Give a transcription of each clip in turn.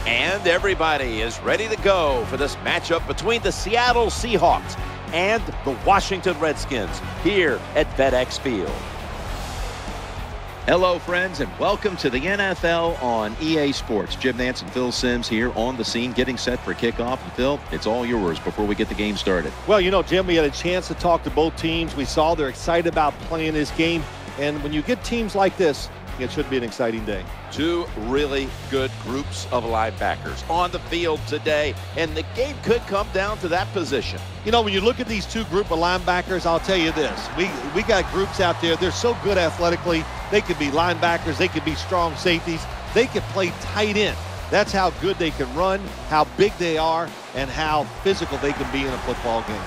And everybody is ready to go for this matchup between the Seattle Seahawks and the Washington Redskins here at FedEx Field. Hello, friends, and welcome to the NFL on EA Sports. Jim Nance and Phil Simms here on the scene, getting set for kickoff. And Phil, it's all yours before we get the game started. Well, you know, Jim, we had a chance to talk to both teams. We saw they're excited about playing this game. And when you get teams like this, it should be an exciting day. Two really good groups of linebackers on the field today, and the game could come down to that position. You know, when you look at these two group of linebackers, I'll tell you this. We got groups out there. They're so good athletically. They could be linebackers. They could be strong safeties. They could play tight end. That's how good they can run, how big they are, and how physical they can be in a football game.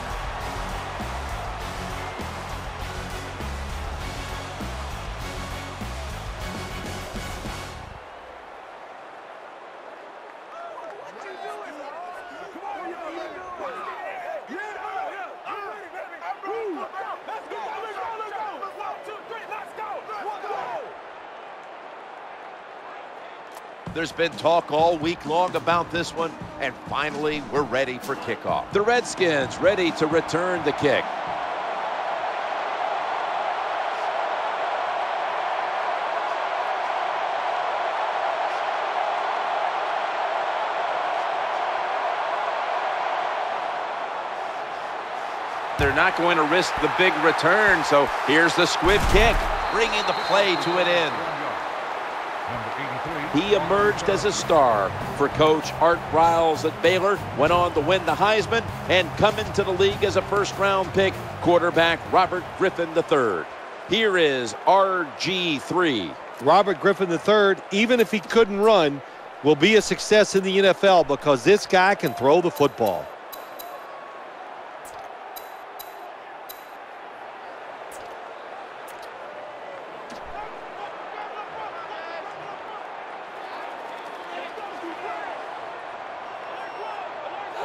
There's been talk all week long about this one, and finally we're ready for kickoff. The Redskins ready to return the kick. They're not going to risk the big return, so here's the squib kick, bringing the play to an end. He emerged as a star for Coach Art Briles at Baylor, went on to win the Heisman, and come into the league as a first-round pick, quarterback Robert Griffin III. Here is RG3. Robert Griffin III, even if he couldn't run, will be a success in the NFL because this guy can throw the football.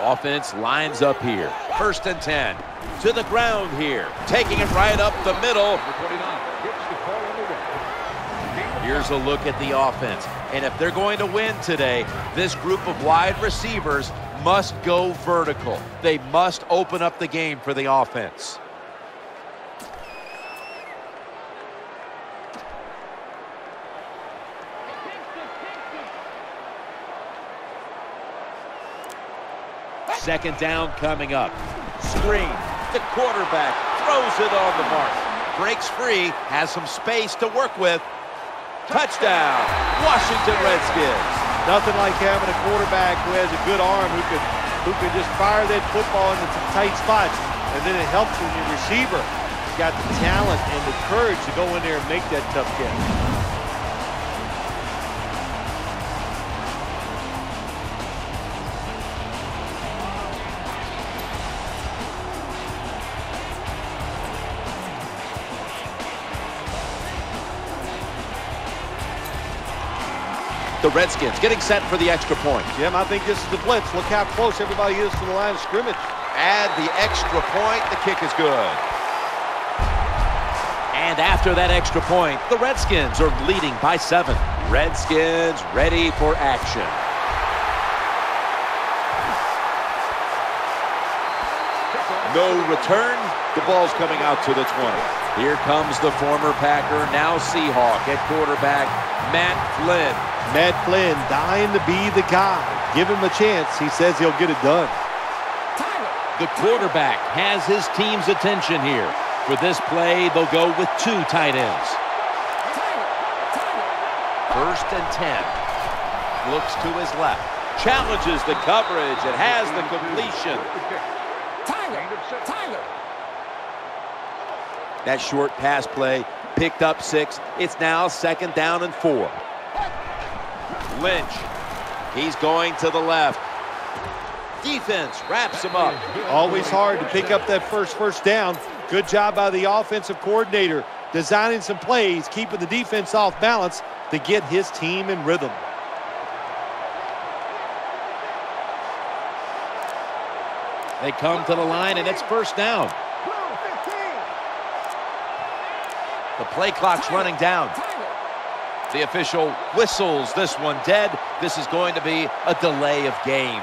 Offense lines up here. 1st and 10. To the ground here. Taking it right up the middle. Here's a look at the offense. And if they're going to win today, this group of wide receivers must go vertical. They must open up the game for the offense. Second down coming up. Screen. The quarterback throws it on the mark. Breaks free, has some space to work with. Touchdown, Washington Redskins. Nothing like having a quarterback who has a good arm who can just fire that football into some tight spots. And then it helps when your receiver has got the talent and the courage to go in there and make that tough catch. The Redskins getting set for the extra point. Jim, I think this is the blitz. Look how close everybody is to the line of scrimmage. Add the extra point. The kick is good. And after that extra point, the Redskins are leading by 7. Redskins ready for action. No return. The ball's coming out to the 20. Here comes the former Packer, now Seahawk at quarterback, Matt Flynn. Matt Flynn dying to be the guy. Give him a chance. He says he'll get it done. The quarterback has his team's attention here. For this play, they'll go with 2 tight ends. 1st and 10. Looks to his left. Challenges the coverage. It has the completion. That short pass play picked up 6. It's now 2nd down and 4. Lynch. He's going to the left. Defense wraps him up. Always hard to pick up that first down. Good job by the offensive coordinator designing some plays, keeping the defense off balance to get his team in rhythm. They come to the line, and it's 1st down. The play clock's running down. The official whistles this one dead. this is going to be a delay of game.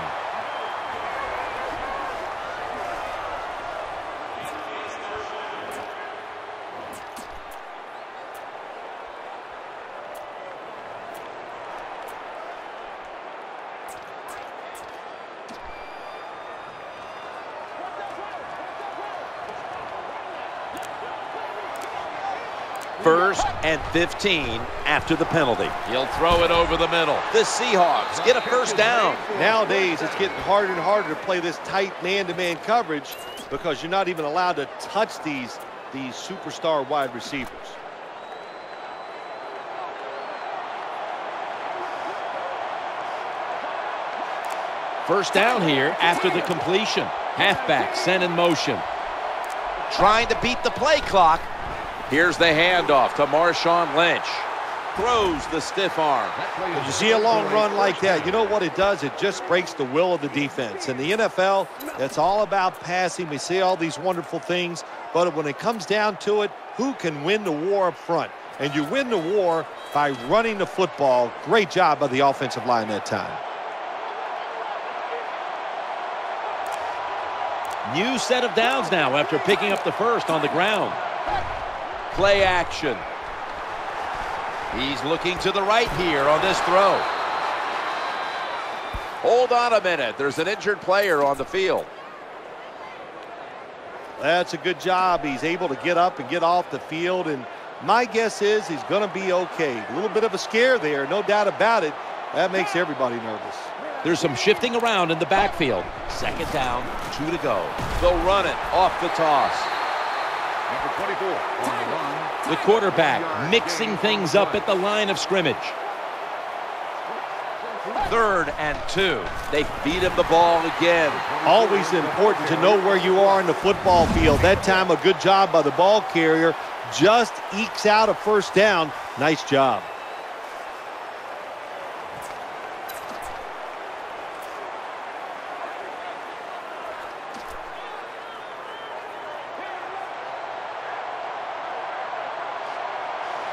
First and 15 after the penalty. He'll throw it over the middle. The Seahawks get a first down. Nowadays, it's getting harder and harder to play this tight man-to-man coverage because you're not even allowed to touch these superstar wide receivers. First down here after the completion. Halfback sent in motion. Trying to beat the play clock. Here's the handoff to Marshawn Lynch. Throws the stiff arm. When you see a long run like that, you know what it does? It just breaks the will of the defense. In the NFL, that's all about passing. We see all these wonderful things, but when it comes down to it, who can win the war up front? And you win the war by running the football. Great job by the offensive line that time. New set of downs now after picking up the first on the ground. Play action. He's looking to the right here on this throw. Hold on a minute. There's an injured player on the field. That's a good job. He's able to get up and get off the field, and my guess is he's going to be okay. A little bit of a scare there, no doubt about it. That makes everybody nervous. There's some shifting around in the backfield. Second down, 2 to go. They'll run it off the toss. Number 24 on the run. The quarterback mixing things up at the line of scrimmage. 3rd and 2. They feed him the ball again. Always important to know where you are in the football field. That time, a good job by the ball carrier. Just ekes out a first down. Nice job.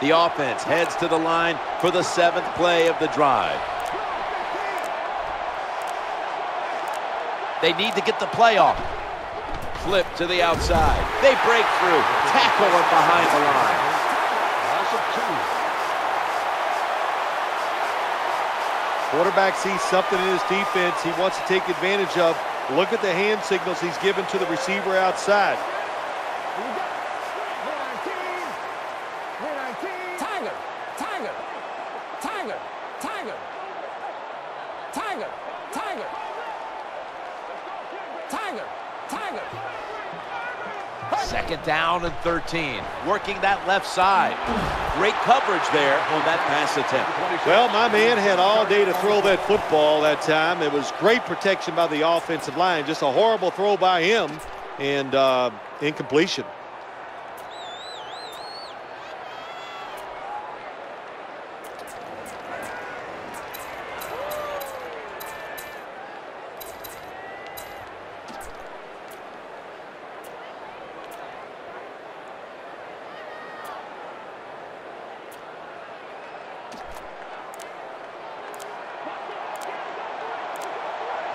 The offense heads to the line for the 7th play of the drive. They need to get the play off. Flip to the outside. They break through. Tackle him behind the line. Quarterback sees something in his defense he wants to take advantage of. Look at the hand signals he's given to the receiver outside. Second down and 13. Working that left side. Great coverage there on that pass attempt. Well, my man had all day to throw that football that time. It was great protection by the offensive line. Just a horrible throw by him and incompletion.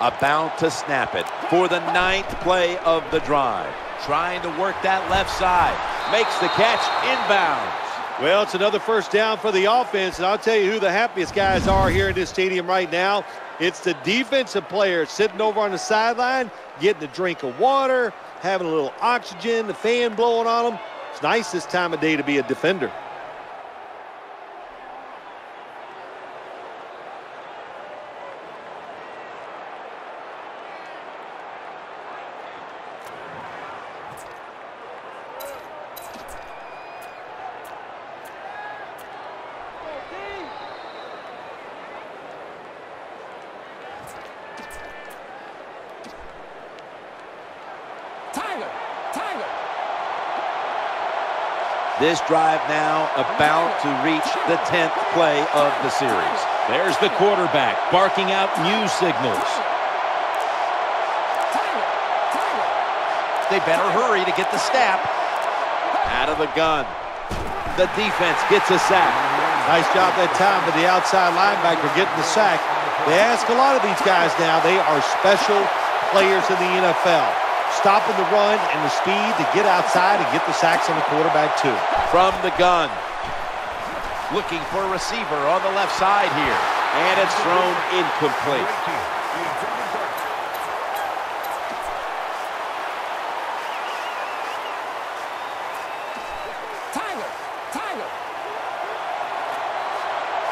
About to snap it for the 9th play of the drive. Trying to work that left side. Makes the catch inbounds. Well, it's another first down for the offense, and I'll tell you who the happiest guys are here in this stadium right now. It's the defensive players sitting over on the sideline, getting a drink of water, having a little oxygen, the fan blowing on them. It's nice this time of day to be a defender. This drive now about to reach the 10th play of the series. There's the quarterback barking out new signals. They better hurry to get the snap. Out of the gun. The defense gets a sack. Nice job that time with the outside linebacker getting the sack. They ask a lot of these guys now. They are special players in the NFL. Stopping the run and the speed to get outside and get the sacks on the quarterback too. From the gun. Looking for a receiver on the left side here. And it's thrown incomplete.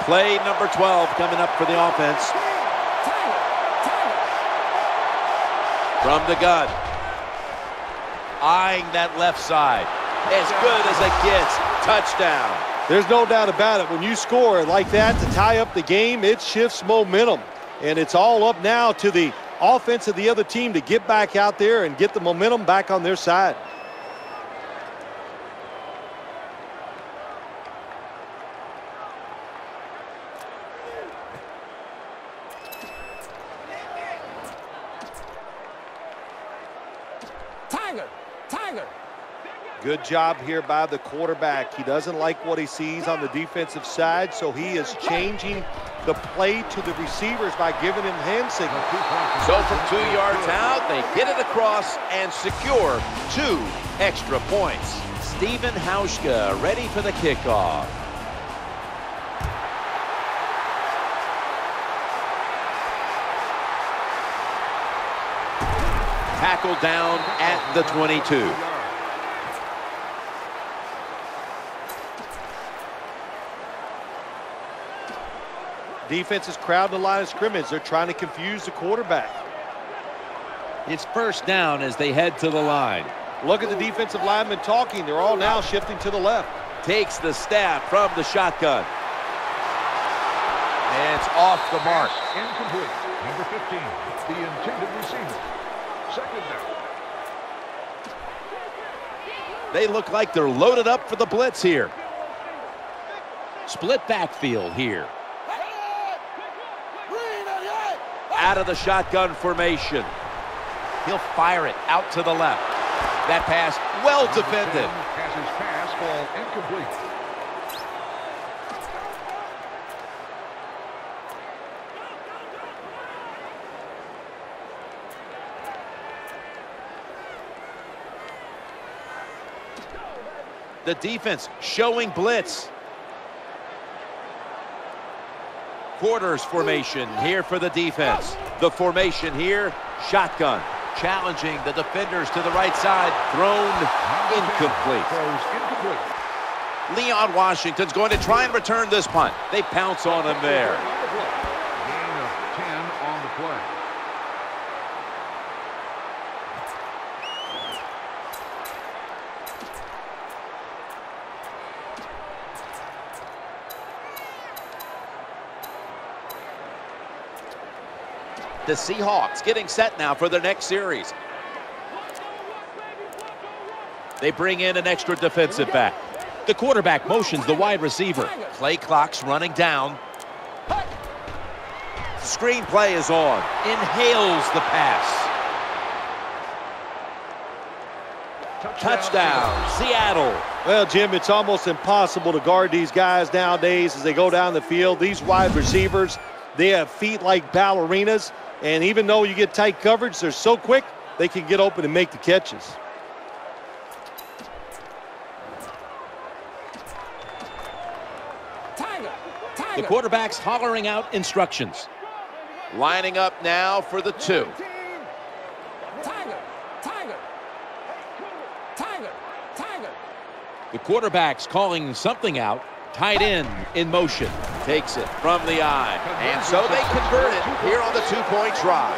Play number 12 coming up for the offense. From the gun. Eyeing that left side. As good as it gets. Touchdown. There's no doubt about it. When you score like that to tie up the game, it shifts momentum. And it's all up now to the offense of the other team to get back out there and get the momentum back on their side. Good job here by the quarterback. He doesn't like what he sees on the defensive side, so he is changing the play to the receivers by giving him hand signals. So from 2 yards out, they get it across and secure 2 extra points. Steven Hauschka ready for the kickoff. Tackled down at the 22. Defense is crowding the line of scrimmage. They're trying to confuse the quarterback. It's first down as they head to the line. Look at the defensive linemen talking. They're all now shifting to the left. Takes the snap from the shotgun. And it's off the mark. Incomplete. Number 15, the intended receiver. Second down. They look like they're loaded up for the blitz here. Split backfield here. Out of the shotgun formation. He'll fire it out to the left. That pass well defended. Has his pass fall incomplete. The defense showing blitz. Quarters formation here for the defense. The formation here, shotgun. Challenging the defenders to the right side. Thrown incomplete. Leon Washington's going to try and return this punt. They pounce on him there. Gain of 10 on the play. The Seahawks getting set now for their next series. They bring in an extra defensive back. The quarterback motions the wide receiver. Play clock's running down. Screen play is on. Inhales the pass. Touchdown, Seattle. Well, Jim, it's almost impossible to guard these guys nowadays as they go down the field. These wide receivers, they have feet like ballerinas. And even though you get tight coverage, they're so quick, they can get open and make the catches. The quarterback's hollering out instructions. Lining up now for the 2. The quarterback's calling something out. Tight end in motion. Takes it from the eye. And so they convert it here on the 2-point try.